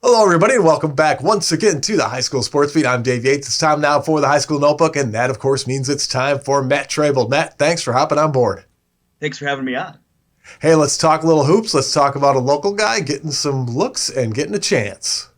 Hello, everybody, and welcome back once again to the High School Sports Beat. I'm Dave Yates. It's time now for the High School Notebook, and that, of course, means it's time for Matt Trabold. Matt, thanks for hopping on board. Thanks for having me on. Hey, let's talk a little hoops. Let's talk about a local guy getting some looks and getting a chance.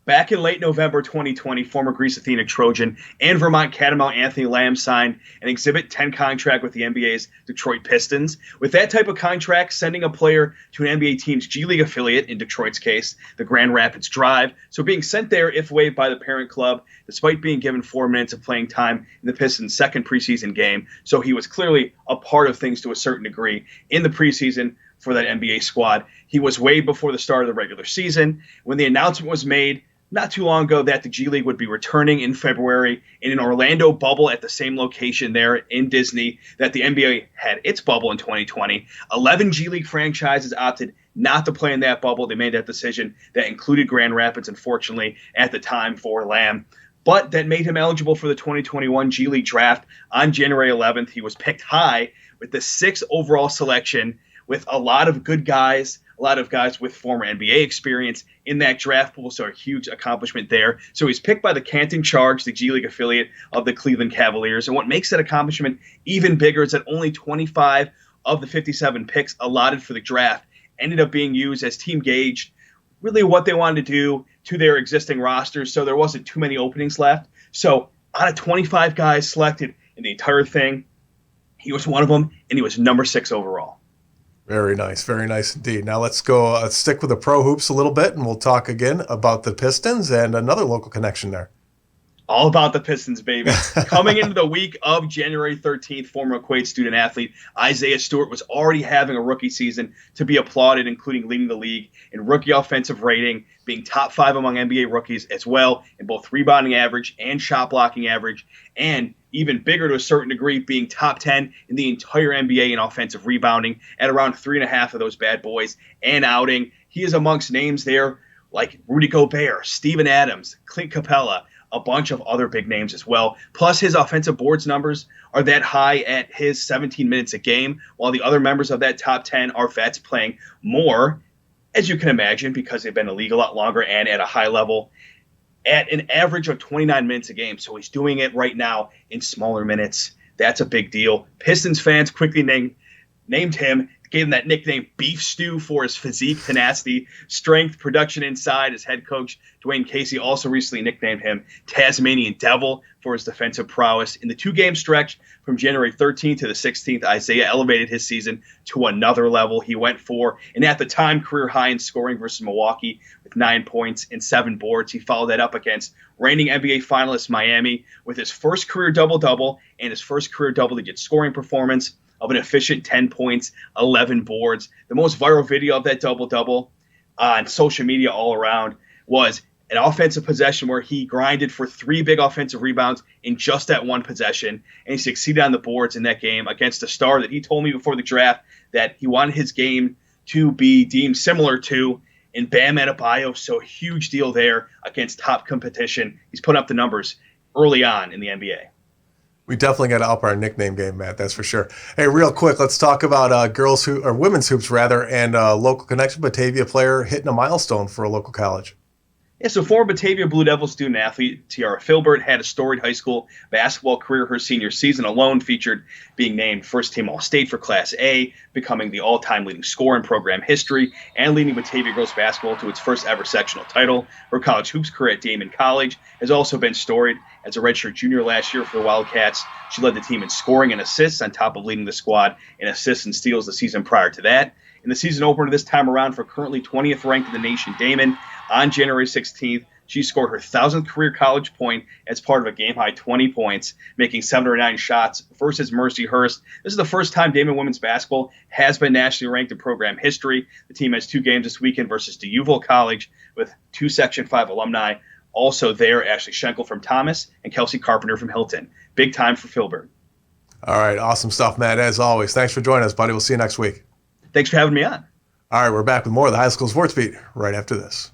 Back in late November 2020, former Greece Athena Trojan and Vermont Catamount Anthony Lamb signed an Exhibit 10 contract with the NBA's Detroit Pistons. With that type of contract, sending a player to an NBA team's G League affiliate, in Detroit's case, the Grand Rapids Drive, so being sent there if waived by the parent club, despite being given 4 minutes of playing time in the Pistons' second preseason game. So he was clearly a part of things to a certain degree in the preseason for that NBA squad. He was waived before the start of the regular season. When the announcement was made not too long ago that the G League would be returning in February in an Orlando bubble at the same location there in Disney that the NBA had its bubble in 2020. 11 G League franchises opted not to play in that bubble. They made that decision. That included Grand Rapids, unfortunately, at the time for Lamb. But that made him eligible for the 2021 G League draft on January 11th. He was picked high with the 6th overall selection, with a lot of good guys, a lot of guys with former NBA experience in that draft pool, so a huge accomplishment there. So he's picked by the Canton Charge, the G League affiliate of the Cleveland Cavaliers. And what makes that accomplishment even bigger is that only 25 of the 57 picks allotted for the draft ended up being used as team gauged, really what they wanted to do to their existing rosters, so there wasn't too many openings left. So out of 25 guys selected in the entire thing, he was one of them, and he was number 6 overall. Very nice indeed. Now let's go stick with the pro hoops a little bit, and we'll talk again about the Pistons and another local connection there. All about the Pistons, baby. Coming into the week of January 13th, former McQuaid student athlete Isaiah Stewart was already having a rookie season to be applauded, including leading the league in rookie offensive rating, being top 5 among NBA rookies as well in both rebounding average and shot blocking average, and even bigger to a certain degree, being top 10 in the entire NBA in offensive rebounding at around 3.5 of those bad boys and outing. He is amongst names there like Rudy Gobert, Steven Adams, Clint Capella, a bunch of other big names as well. Plus, his offensive boards numbers are that high at his 17 minutes a game, while the other members of that top 10 are vets playing more, as you can imagine, because they've been in the league a lot longer and at a high level, at an average of 29 minutes a game. So he's doing it right now in smaller minutes. That's a big deal. Pistons fans quickly named him, gave him that nickname Beef Stew for his physique, tenacity, strength, production inside. His head coach, Dwayne Casey, also recently nicknamed him Tasmanian Devil for his defensive prowess. In the 2-game stretch from January 13th to the 16th, Isaiah elevated his season to another level. He went for, and at the time, career high in scoring versus Milwaukee with 9 points and 7 boards. He followed that up against reigning NBA finalist Miami with his first career double-double and his first career double-digit scoring performance of an efficient 10 points, 11 boards. The most viral video of that double-double on social media all around was an offensive possession where he grinded for 3 big offensive rebounds in just that one possession, and he succeeded on the boards in that game against a star that he told me before the draft that he wanted his game to be deemed similar to in Bam Adebayo, so a huge deal there against top competition. He's put up the numbers early on in the NBA. We definitely got to up our nickname game, Matt. That's for sure. Hey, real quick, let's talk about women's hoops rather, and local connection. Batavia player hitting a milestone for a local college. Yeah, so former Batavia Blue Devil student athlete Tiara Philbert had a storied high school basketball career. Her senior season alone featured being named first-team All-State for Class A, becoming the all-time leading scorer in program history, and leading Batavia girls basketball to its first ever sectional title. Her college hoops career at Daemen College has also been storied. As a redshirt junior last year for the Wildcats, she led the team in scoring and assists on top of leading the squad in assists and steals the season prior to that. In the season opener this time around for currently 20th ranked in the nation Daemen, on January 16th, she scored her 1,000th career college point as part of a game-high 20 points, making 7 or 9 shots versus Mercy Hurst. This is the first time Daemen women's basketball has been nationally ranked in program history. The team has 2 games this weekend versus DeUval College with 2 Section 5 alumni. Also there, Ashley Schenkel from Thomas and Kelsey Carpenter from Hilton. Big time for Filbert. All right, awesome stuff, Matt, as always. Thanks for joining us, buddy. We'll see you next week. Thanks for having me on. All right, we're back with more of the High School Sports Beat right after this.